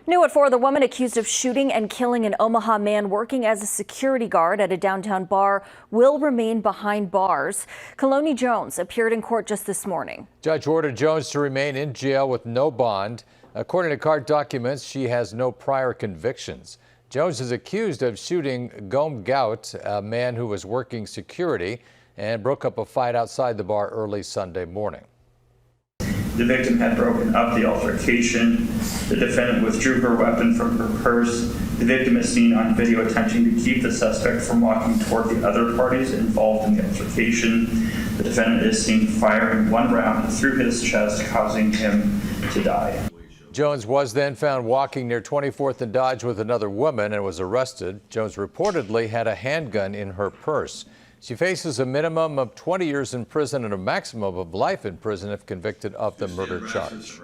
New at 4, the woman accused of shooting and killing an Omaha man working as a security guard at a downtown bar will remain behind bars. Kaloni Jones appeared in court just this morning. Judge ordered Jones to remain in jail with no bond. According to court documents, she has no prior convictions. Jones is accused of shooting Gom Gout, a man who was working security, and broke up a fight outside the bar early Sunday morning. The victim had broken up the altercation. The defendant withdrew her weapon from her purse. The victim is seen on video attempting to keep the suspect from walking toward the other parties involved in the altercation. The defendant is seen firing one round through his chest, causing him to die. Jones was then found walking near 24th and Dodge with another woman and was arrested. Jones reportedly had a handgun in her purse. She faces a minimum of 20 years in prison and a maximum of life in prison if convicted of the murder charge.